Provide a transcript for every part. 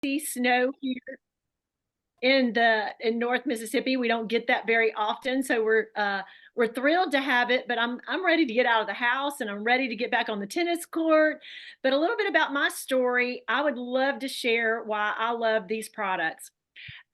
snow here in North Mississippi. We don't get that very often, so we're thrilled to have it. But I'm ready to get out of the house and I'm ready to get back on the tennis court. But a little bit about my story. I would love to share why I love these products.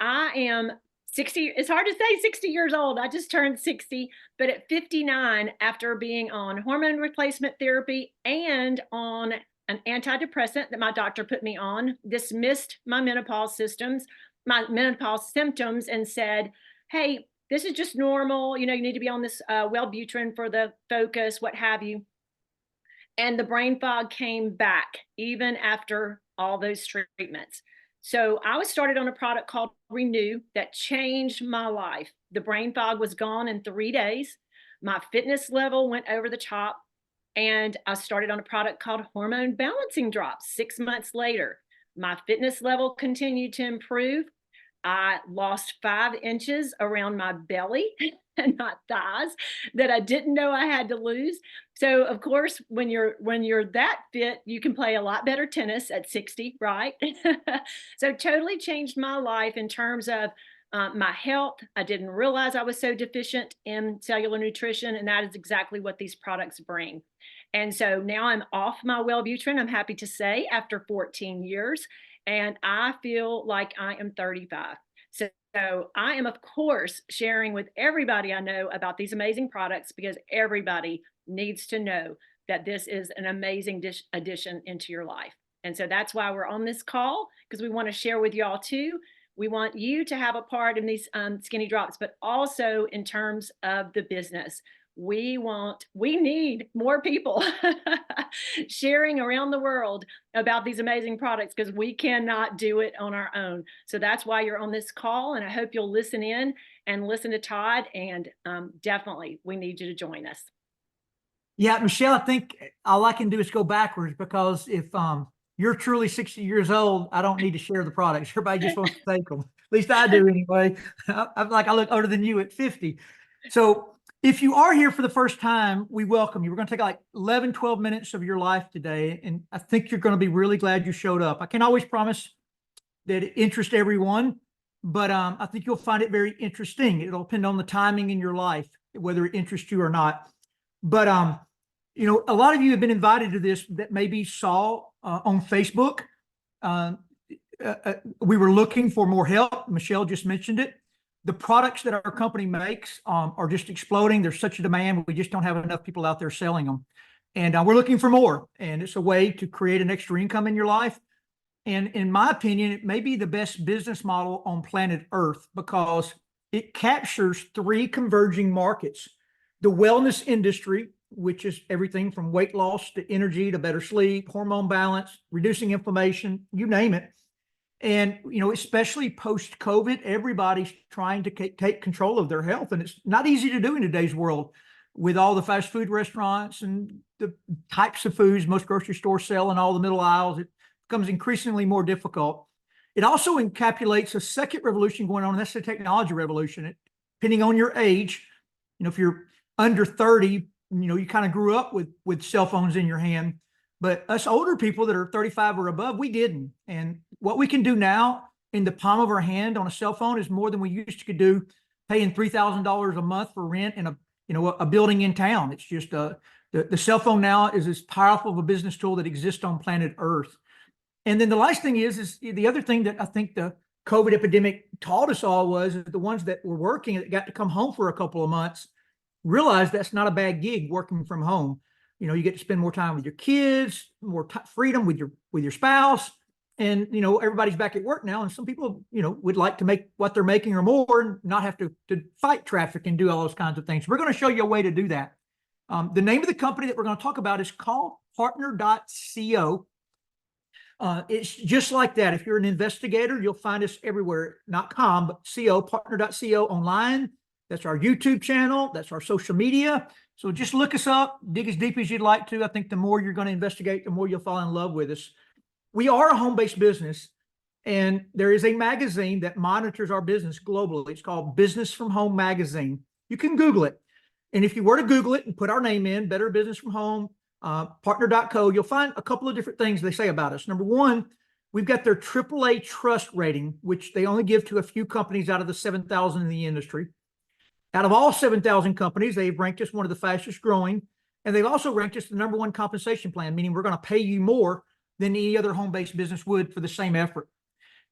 I am 60. It's hard to say 60 years old. I just turned 60, but at 59, after being on hormone replacement therapy and on an antidepressant that my doctor put me on, dismissed my menopause symptoms, and said, "Hey, this is just normal. You need to be on this Wellbutrin for the focus, what have you." And the brain fog came back even after all those treatments. So I was started on a product called Renew that changed my life. The brain fog was gone in 3 days. My fitness level went over the top. And I started on a product called Hormone Balancing Drops 6 months later. My fitness level continued to improve. I lost 5 inches around my belly and my thighs that I didn't know I had to lose. So of course, when you're that fit, you can play a lot better tennis at 60, right? So totally changed my life in terms of my health. I didn't realize I was so deficient in cellular nutrition, and that is exactly what these products bring. And so now I'm off my Wellbutrin, I'm happy to say, after 14 years, and I feel like I am 35. So I am, of course, sharing with everybody I know about these amazing products because everybody needs to know that this is an amazing addition into your life. And so that's why we're on this call, because we want to share with y'all too. We want you to have a part in these skinny drops, but also in terms of the business. We need more people sharing around the world about these amazing products because we cannot do it on our own. So that's why you're on this call, and I hope you'll listen in and listen to Todd, and definitely we need you to join us. Yeah, Michelle, I think all I can do is go backwards because if you're truly 60 years old, I don't need to share the products. Everybody just wants to take them. At least I do anyway. I look older than you at 50. So if you are here for the first time, we welcome you. We're going to take like 11, 12 minutes of your life today. And I think you're going to be really glad you showed up. I can't always promise that it interests everyone, but I think you'll find it very interesting. It'll depend on the timing in your life, whether it interests you or not. But a lot of you have been invited to this that maybe saw on Facebook. We were looking for more help. Michelle just mentioned it. The products that our company makes are just exploding. There's such a demand. We just don't have enough people out there selling them. And we're looking for more. And it's a way to create an extra income in your life. And in my opinion, it may be the best business model on planet Earth because it captures three converging markets: the wellness industry, which is everything from weight loss to energy to better sleep, hormone balance, reducing inflammation, you name it. And, especially post-COVID, everybody's trying to take control of their health. And it's not easy to do in today's world with all the fast food restaurants and the types of foods most grocery stores sell in all the middle aisles. It becomes increasingly more difficult. It also encapsulates a second revolution going on, and that's the technology revolution. Depending on your age, if you're under 30, you kind of grew up with cell phones in your hand. But us older people that are 35 or above, we didn't. And what we can do now in the palm of our hand on a cell phone is more than we used to do paying $3,000 a month for rent in a building in town. It's just the cell phone now is as powerful of a business tool that exists on planet Earth. And then the last thing is the other thing that I think the COVID epidemic taught us all was the ones that were working that got to come home for a couple of months realize that's not a bad gig working from home. You get to spend more time with your kids, more freedom with your spouse, and everybody's back at work now. And some people would like to make what they're making or more, and not have to fight traffic and do all those kinds of things. We're going to show you a way to do that. The name of the company that we're going to talk about is called Partner.co. It's just like that. If you're an investigator, you'll find us everywhere. Not com, but co, Partner.co online. That's our YouTube channel. That's our social media. So just look us up, dig as deep as you'd like to. I think the more you're going to investigate, the more you'll fall in love with us. We are a home-based business, and there is a magazine that monitors our business globally. It's called Business from Home Magazine. You can Google it. And if you were to Google it and put our name in, Better Business from Home, Partner.co, you'll find a couple of different things they say about us. Number one, We've got their AAA trust rating, which they only give to a few companies out of the 7,000 in the industry. Out of all 7,000 companies, they've ranked us one of the fastest growing. And they've also ranked us the number one compensation plan, meaning we're going to pay you more than any other home-based business would for the same effort.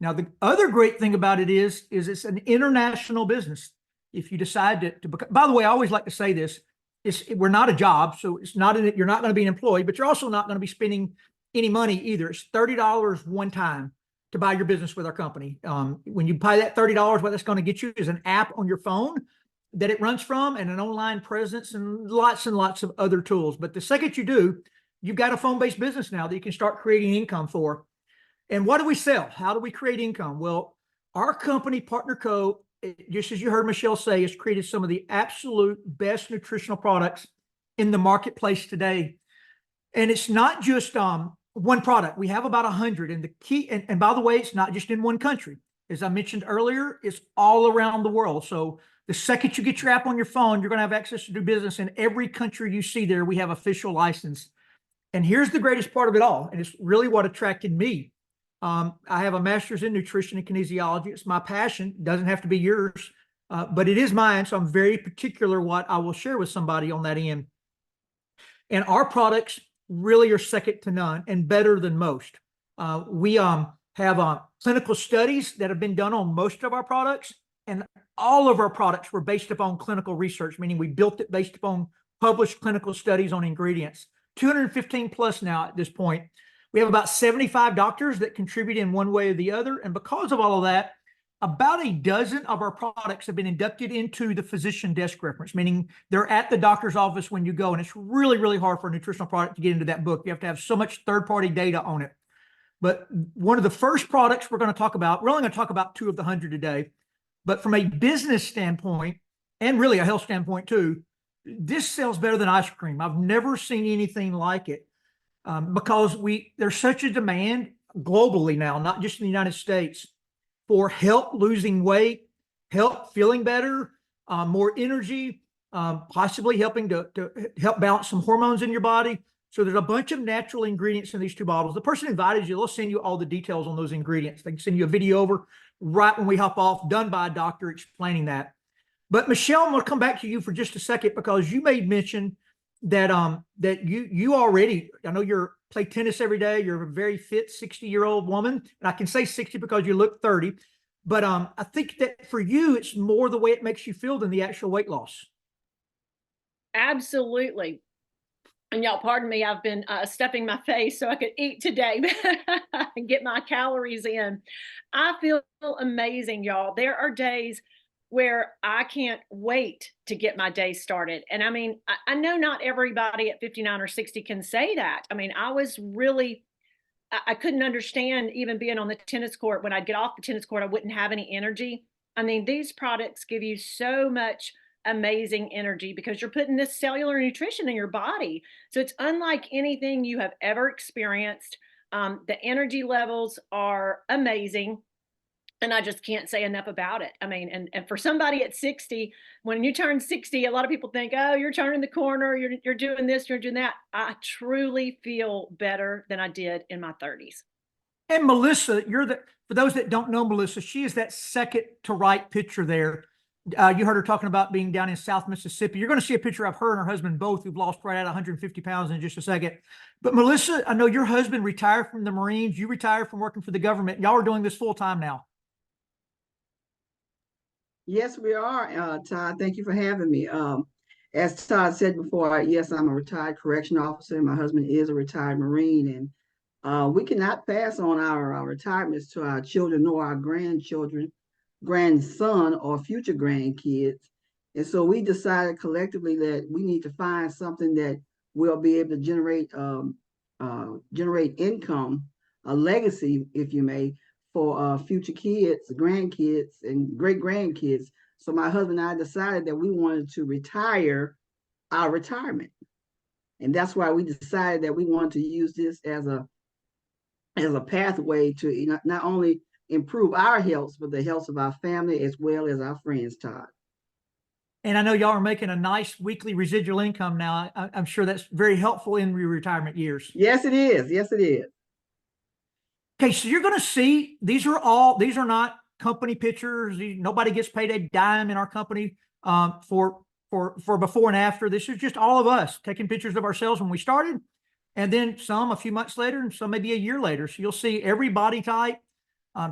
Now, the other great thing about it is it's an international business. If you decide to by the way, I always like to say this, we're not a job, so it's not you're not going to be an employee, but you're also not going to be spending any money either. It's $30 one time to buy your business with our company. When you buy that $30, what that's going to get you is an app on your phone that it runs from and an online presence and lots of other tools. But the second you do, you've got a phone-based business now that you can start creating income for. And what do we sell? How do we create income? Well, our company, Partner Co., just as you heard Michelle say, has created some of the absolute best nutritional products in the marketplace today. And it's not just one product. We have about 100. And the key, and by the way, it's not just in one country. As I mentioned earlier, it's all around the world. So the second you get your app on your phone, you're going to have access to do business in every country you see there. We have official license. And here's the greatest part of it all. And it's really what attracted me. I have a master's in nutrition and kinesiology. It's my passion. It doesn't have to be yours, but it is mine. So I'm very particular what I will share with somebody on that end. And our products really are second to none and better than most. We have clinical studies that have been done on most of our products, and all of our products were based upon clinical research, meaning we built it based upon published clinical studies on ingredients. 215 plus now at this point. We have about 75 doctors that contribute in one way or the other. And because of all of that, about a dozen of our products have been inducted into the physician desk reference, meaning they're at the doctor's office when you go. And it's really, really hard for a nutritional product to get into that book. You have to have so much third-party data on it. But one of the first products we're going to talk about, we're only going to talk about 2 of the 100 today. But from a business standpoint, and really a health standpoint too, this sells better than ice cream. I've never seen anything like it. Because there's such a demand globally now, not just in the United States, for help losing weight, help feeling better, more energy, possibly helping to help balance some hormones in your body. So there's a bunch of natural ingredients in these 2 bottles. The person who invited you, they'll send you all the details on those ingredients. They can send you a video over right when we hop off, done by a doctor explaining that. But Michelle, I'm going to come back to you for just a second because you made mention that that you already, I know you play tennis every day. You're a very fit 60-year-old woman, and I can say 60 because you look 30. But I think that for you, it's more the way it makes you feel than the actual weight loss. Absolutely. And y'all, pardon me, I've been stuffing my face so I could eat today and get my calories in. I feel amazing, y'all. There are days where I can't wait to get my day started. And I mean, I know not everybody at 59 or 60 can say that. I mean, I couldn't understand even being on the tennis court. When I'd get off the tennis court, I wouldn't have any energy. I mean, these products give you so much amazing energy because you're putting this cellular nutrition in your body. So it's unlike anything you have ever experienced. The energy levels are amazing. And I just can't say enough about it. I mean, and for somebody at 60, when you turn 60, a lot of people think, oh, you're turning the corner, you're doing this, you're doing that. I truly feel better than I did in my 30s. And Melissa, for those that don't know Melissa, she is that second to right picture there. You heard her talking about being down in South Mississippi. You're going to see a picture of her and her husband both, who've lost right at 150 pounds in just a second. But Melissa, I know your husband retired from the Marines. You retired from working for the government. Y'all are doing this full time now. Yes, we are, Todd. Thank you for having me. As Todd said before, yes, I'm a retired correctional officer. My husband is a retired Marine, and we cannot pass on our retirements to our children nor our grandchildren, grandson, or future grandkids. And so we decided collectively that we need to find something that will be able to generate income, a legacy, if you may, for future kids, grandkids, and great grandkids. So my husband and I decided that we wanted to retire our retirement. And that's why we decided that we wanted to use this as a pathway to not only improve our health, but the health of our family as well as our friends, Todd. And I know y'all are making a nice weekly residual income now. I'm sure that's very helpful in your retirement years. Yes, it is. Yes, it is. Okay, so you're going to see these are not company pictures. Nobody gets paid a dime in our company for before and after. This is just all of us taking pictures of ourselves when we started, and then some a few months later, and some maybe a year later. So you'll see every body type,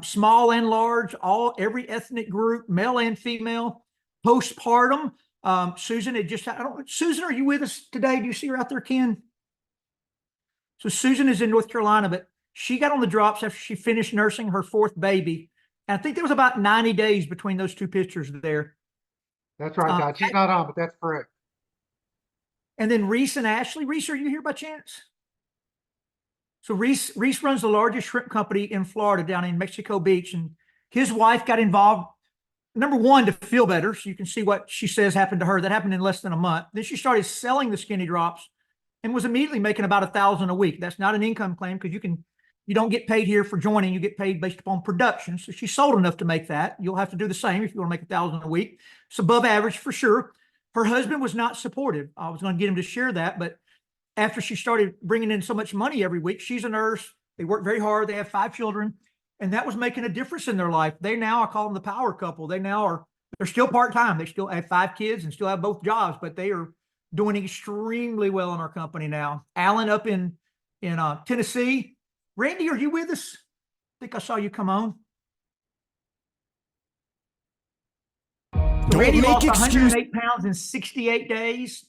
small and large, every ethnic group, male and female, postpartum. Susan had just, I don't, Susan, are you with us today? Do you see her out there, Ken? So Susan is in North Carolina, but she got on the drops after she finished nursing her fourth baby. And I think there was about 90 days between those two pictures there. That's right, Todd. She's not on, but that's correct. And then Reese and Ashley. Reese, are you here by chance? So Reese runs the largest shrimp company in Florida down in Mexico Beach. And his wife got involved, number one, to feel better. So you can see what she says happened to her. That happened in less than a month. Then she started selling the skinny drops and was immediately making about $1,000 a week. That's not an income claim because you don't get paid here for joining. You get paid based upon production. So she sold enough to make that. You'll have to do the same if you want to make $1,000 a week. It's above average for sure. Her husband was not supportive. I was going to get him to share that, but after she started bringing in so much money every week, she's a nurse. They work very hard. They have 5 children, and that was making a difference in their life. They now, I call them the power couple. They're still part-time. They still have 5 kids and still have both jobs, but they are doing extremely well in our company now. Alan up in Tennessee. Randy, are you with us? I think I saw you come on. Randy lost 108 pounds in 68 days.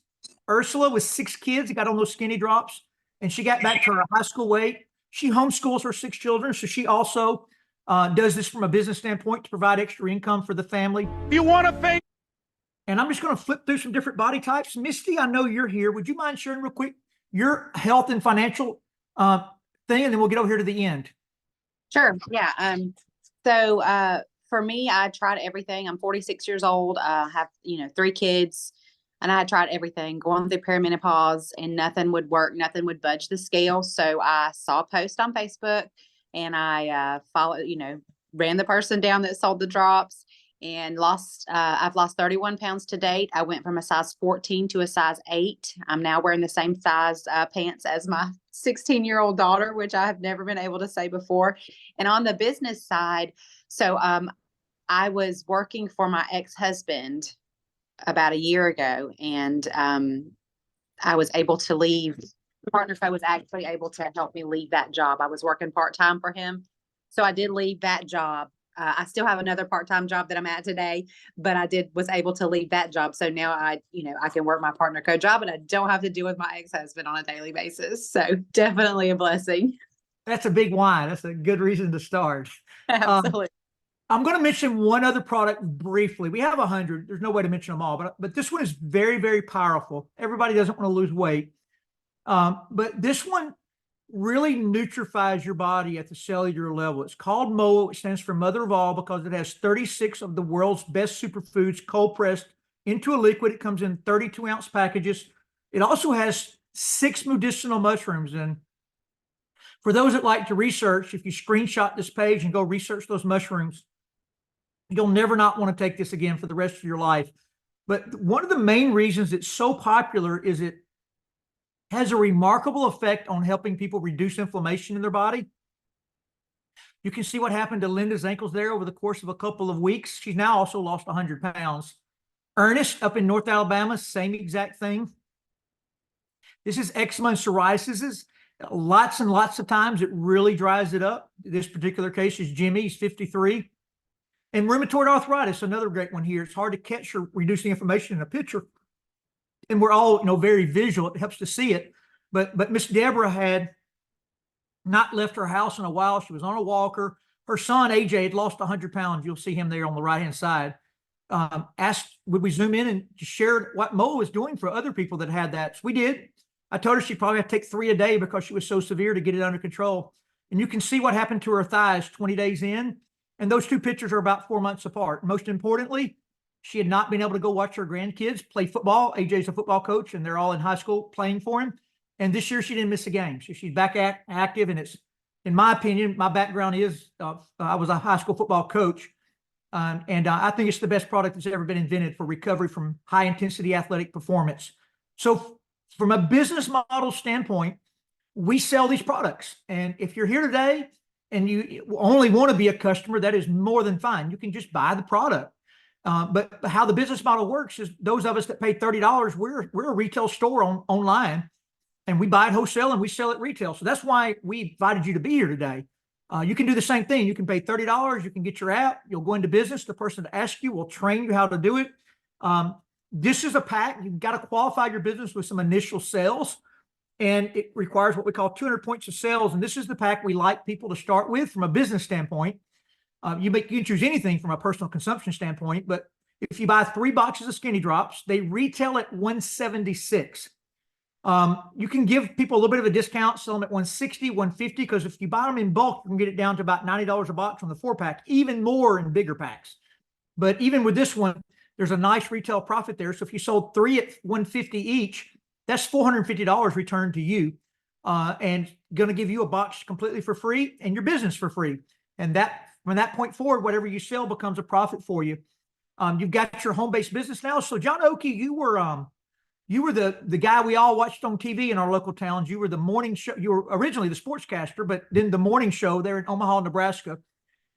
Ursula with 6 kids, got on those skinny drops, and she got back to her high school weight. She homeschools her 6 children, so she also does this from a business standpoint to provide extra income for the family. You want to pay? And I'm just going to flip through some different body types. Misty, I know you're here. Would you mind sharing real quick your health and financial thing, and then we'll get over here to the end. Sure. Yeah. So for me, I tried everything. I'm 46 years old. I have, 3 kids, and I had tried everything, going through perimenopause, and nothing would work. Nothing would budge the scale. So I saw a post on Facebook, and I followed, ran the person down that sold the drops, and I've lost 31 pounds to date. I went from a size 14 to a size 8. I'm now wearing the same size pants as my 16-year-old daughter, which I have never been able to say before. And on the business side, so I was working for my ex-husband about a year ago, and I was able to leave. Partner Fo was actually able to help me leave that job. I was working part-time for him, so I did leave that job. I still have another part-time job that I'm at today, but I was able to leave that job. So now I can work my Partner Co job, and I don't have to deal with my ex-husband on a daily basis. So definitely a blessing. That's a big why. That's a good reason to start. Absolutely. I'm going to mention one other product briefly. We have 100. There's no way to mention them all, but this one is very, very powerful. Everybody doesn't want to lose weight. But this one really nutrifies your body at the cellular level. It's called MOA. It stands for Mother of All because it has 36 of the world's best superfoods cold pressed into a liquid. It comes in 32-ounce packages. It also has 6 medicinal mushrooms. And for those that like to research, if you screenshot this page and go research those mushrooms, you'll never not want to take this again for the rest of your life. But one of the main reasons it's so popular is it has a remarkable effect on helping people reduce inflammation in their body. You can see what happened to Linda's ankles there over the course of a couple of weeks. She's now also lost 100 pounds. Ernest up in North Alabama, same exact thing. This is eczema and psoriasis. Lots and lots of times it really dries it up. This particular case is Jimmy, he's 53. And rheumatoid arthritis, another great one here. It's hard to catch or reduce the inflammation in a picture. And we're all, very visual. It helps to see it. But Miss Deborah had not left her house in a while. She was on a walker. Her son, AJ, had lost 100 pounds. You'll see him there on the right-hand side. Asked, would we zoom in and share what Mo was doing for other people that had that? So we did. I told her she'd probably have to take 3 a day because she was so severe to get it under control. And you can see what happened to her thighs 20 days in. And those 2 pictures are about 4 months apart. Most importantly, she had not been able to go watch her grandkids play football. AJ's a football coach, and they're all in high school playing for him. And this year she didn't miss a game. So she's back active. And it's, in my opinion, my background is I was a high school football coach. And I think it's the best product that's ever been invented for recovery from high intensity athletic performance. So from a business model standpoint, we sell these products. And if you're here today and you only want to be a customer, that is more than fine. You can just buy the product. But how the business model works is those of us that pay $30, we're a retail store online, and we buy it wholesale and we sell it retail. So that's why we invited you to be here today. You can do the same thing. You can pay $30. You can get your app. You'll go into business. The person to ask you will train you how to do it. This is a pack. You've got to qualify your business with some initial sales, and it requires what we call 200 points of sales. And this is the pack we like people to start with from a business standpoint. You can choose anything from a personal consumption standpoint, but if you buy 3 boxes of Skinny Drops, they retail at $176. You can give people a little bit of a discount, sell them at $160, $150, because if you buy them in bulk, you can get it down to about $90 a box on the 4-pack, even more in bigger packs. But even with this one, there's a nice retail profit there. So if you sold 3 at $150 each, that's $450 returned to you, and going to give you a box completely for free and your business for free. And that, from that point forward, whatever you sell becomes a profit for you. You've got your home-based business now. So John Oakey, you were the guy we all watched on TV in our local towns. You were the morning show. You were originally the sportscaster, but then the morning show there in Omaha, Nebraska.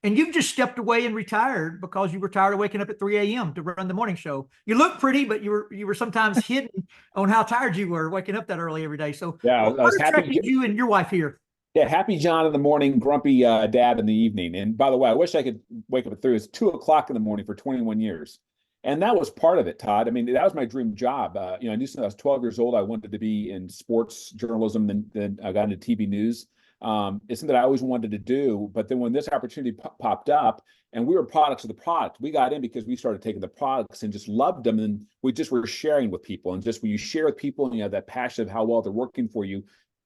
And you've just stepped away and retired because you were tired of waking up at 3 a.m. to run the morning show. You look pretty, but you were sometimes hidden on how tired you were waking up that early every day. So Yeah, I what was happy. attracted you and your wife here? Yeah, happy John in the morning, grumpy dad in the evening. And by the way, I wish I could wake up at 3. It's 2 o'clock in the morning for 21 years. And that was part of it, Todd. I mean, that was my dream job. I knew since I was 12 years old, I wanted to be in sports journalism. Then I got into TV news. It's something that I always wanted to do. But then when this opportunity popped up, and we were products of the product, we got in because we started taking the products and just loved them. And we just were sharing with people. And just when you share with people and you have that passion of how well they're working for you,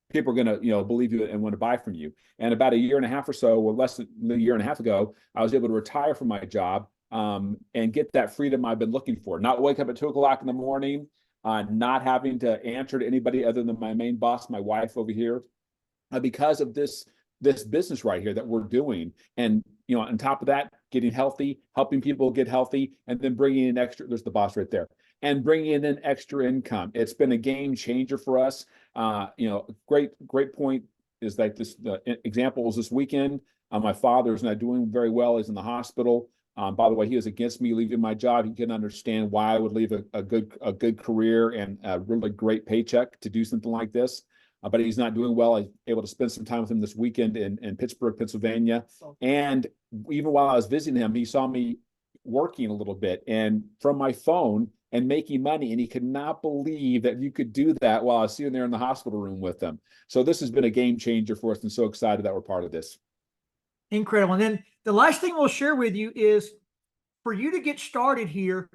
people are going to, believe you and want to buy from you. And about a year and a half or so, or less than a year and a half ago, I was able to retire from my job and get that freedom I've been looking for. Not wake up at 2 o'clock in the morning, not having to answer to anybody other than my main boss, my wife over here, because of this business right here that we're doing. And, on top of that, getting healthy, helping people get healthy, and then bringing in extra, there's the boss right there, and bringing in extra income. It's been a game changer for us. Great point is like this, the example is this weekend. My father's not doing very well. He's in the hospital. By the way, he was against me leaving my job. He couldn't understand why I would leave a good career and a really great paycheck to do something like this. But he's not doing well. I was able to spend some time with him this weekend in Pittsburgh, Pennsylvania. And even while I was visiting him, he saw me working a little bit and from my phone and making money. And he could not believe that you could do that while I was sitting there in the hospital room with him. So this has been a game changer for us, and so excited that we're part of this. Incredible. And then the last thing we'll share with you is for you to get started here,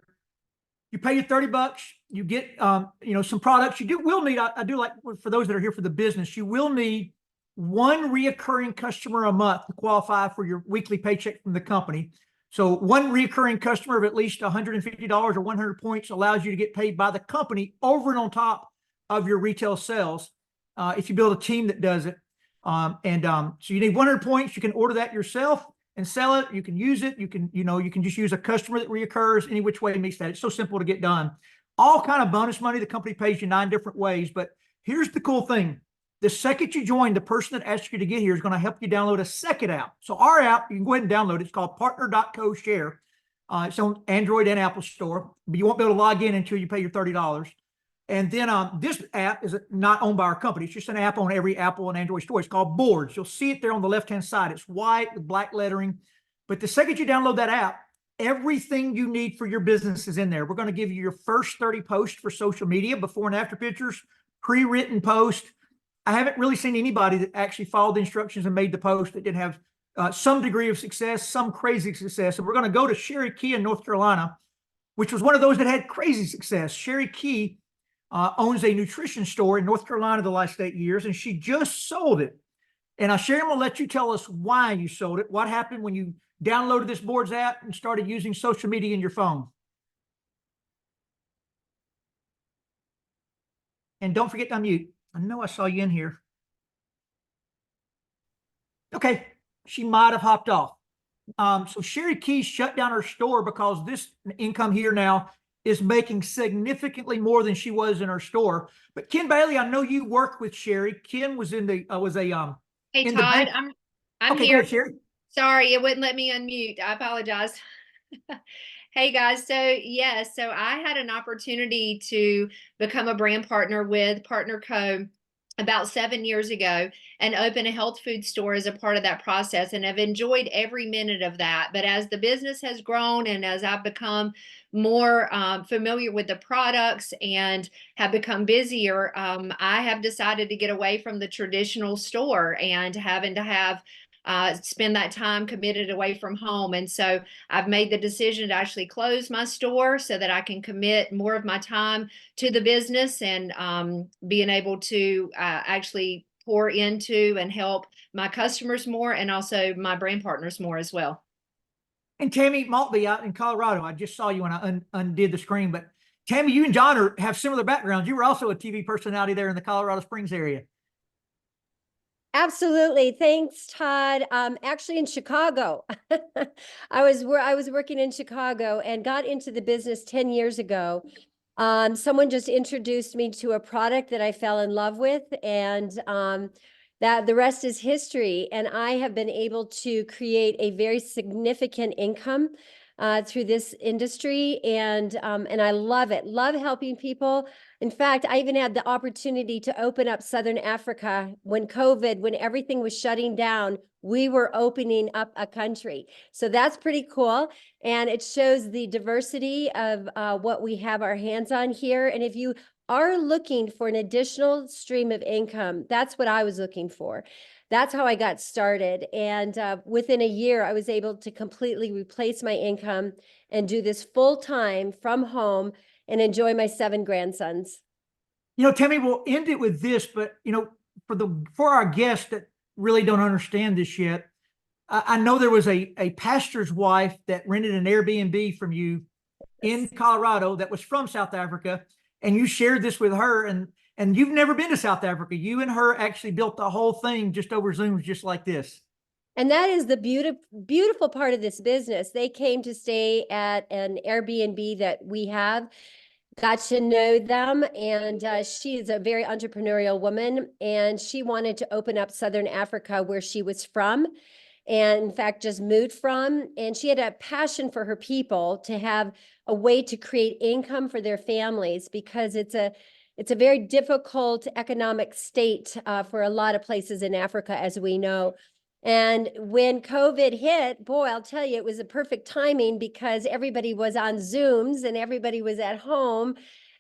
you pay your $30, you get, some products. Will need, I do like for those that are here for the business, you will need 1 reoccurring customer a month to qualify for your weekly paycheck from the company. So 1 reoccurring customer of at least $150 or 100 points allows you to get paid by the company over and on top of your retail sales. If you build a team that does it. So you need 100 points. You can order that yourself and sell it. You can use it. You can just use a customer that reoccurs any which way meets that. It's so simple to get done. All kind of bonus money. The company pays you 9 different ways. But here's the cool thing. The second you join, the person that asked you to get here is going to help you download a second app. So our app, you can go ahead and download it. It's called Partner.co Share. It's on Android and Apple Store, but you won't be able to log in until you pay your $30. And then this app is not owned by our company. It's just an app on every Apple and Android store. It's called Boards. You'll see it there on the left-hand side. It's white with black lettering. But the second you download that app, everything you need for your business is in there. We're going to give you your first 30 posts for social media, before and after pictures, pre-written post. I haven't really seen anybody that actually followed the instructions and made the post that didn't have some degree of success, some crazy success. And we're going to go to Sherry Key in North Carolina, which was one of those that had crazy success. Sherry Key owns a nutrition store in North Carolina the last 8 years, and she just sold it. And Sherry, I'm going to let you tell us why you sold it. What happened when you downloaded this Boards app and started using social media in your phone? And don't forget to unmute. I know I saw you in here. Okay, she might have hopped off. So Sherry Key shut down her store because this income here now is making significantly more than she was in her store. But Ken Bailey, I know you work with Sherry. Ken was in the Hey in the Todd, bank. I'm Okay, go here. ahead, Sherry. Sorry, it wouldn't let me unmute. I apologize. Hey guys, so yes, so I had an opportunity to become a brand partner with Partner Co. about 7 years ago and open a health food store as a part of that process. And I've enjoyed every minute of that. But as the business has grown and as I've become more familiar with the products and have become busier, I have decided to get away from the traditional store and having to have spend that time committed away from home. And so I've made the decision to actually close my store so that I can commit more of my time to the business and being able to actually pour into and help my customers more and also my brand partners more as well. And Tammy Maltby out in Colorado. I just saw you when I undid the screen, but Tammy, you and John have similar backgrounds. You were also a TV personality there in the Colorado Springs area. Absolutely. Thanks, Todd. Actually in Chicago. I was working in Chicago and got into the business 10 years ago. Someone just introduced me to a product that I fell in love with, and that the rest is history. And I have been able to create a very significant income through this industry, and I love it. Love helping people. In fact, I even had the opportunity to open up Southern Africa when when everything was shutting down, we were opening up a country. So that's pretty cool. And it shows the diversity of what we have our hands on here. And if you are looking for an additional stream of income, that's what I was looking for. That's how I got started. And within a year, I was able to completely replace my income and do this full time from home and enjoy my 7 grandsons. You know, Tammy, we'll end it with this, but you know, for our guests that really don't understand this yet, I know there was a pastor's wife that rented an Airbnb from you in Colorado that was from South Africa, and you shared this with her, and you've never been to South Africa. You and her actually built the whole thing just over Zoom, just like this. And that is the beautiful part of this business. They came to stay at an Airbnb that we have, got to know them, and she is a very entrepreneurial woman, and she wanted to open up Southern Africa where she was from, and in fact just moved from. And she had a passion for her people to have a way to create income for their families, because it's a very difficult economic state for a lot of places in Africa, as we know. And when COVID hit, boy, I'll tell you, it was a perfect timing, because everybody was on Zooms and everybody was at home.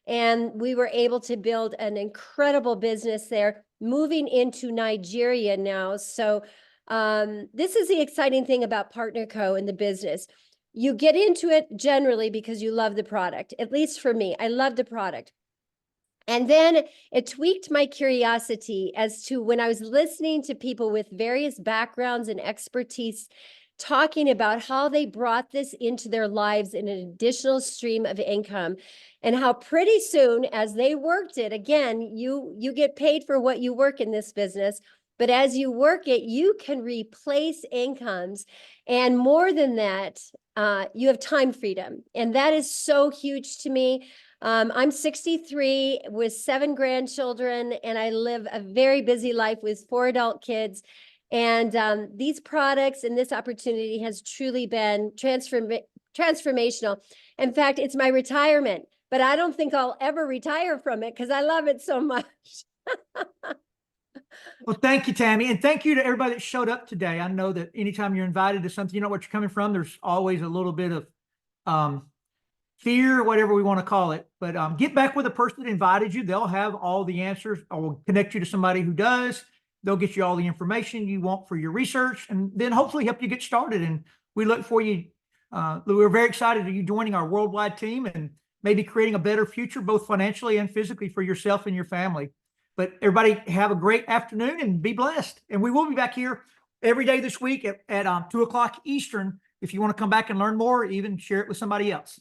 And we were able to build an incredible business there, moving into Nigeria now. So this is the exciting thing about Partner Co. and the business. You get into it generally because you love the product. At least for me, I love the product. And then it tweaked my curiosity as to when I was listening to people with various backgrounds and expertise talking about how they brought this into their lives in an additional stream of income, and how pretty soon as they worked it, again, you get paid for what you work in this business, but as you work it, you can replace incomes. And more than that, you have time freedom. And that is so huge to me. I'm 63 with 7 grandchildren, and I live a very busy life with 4 adult kids. And these products and this opportunity has truly been transformational. In fact, it's my retirement, but I don't think I'll ever retire from it because I love it so much. Well, thank you, Tammy. And thank you to everybody that showed up today. I know that anytime you're invited to something, you know what you're coming from. There's always a little bit of fear, whatever we want to call it. But get back with the person that invited you. They'll have all the answers, or we'll connect you to somebody who does. They'll get you all the information you want for your research, and then hopefully help you get started. And we look for you. We're very excited to you joining our worldwide team and maybe creating a better future, both financially and physically, for yourself and your family. But everybody have a great afternoon and be blessed. And we will be back here every day this week at 2 o'clock Eastern. If you want to come back and learn more, or even share it with somebody else.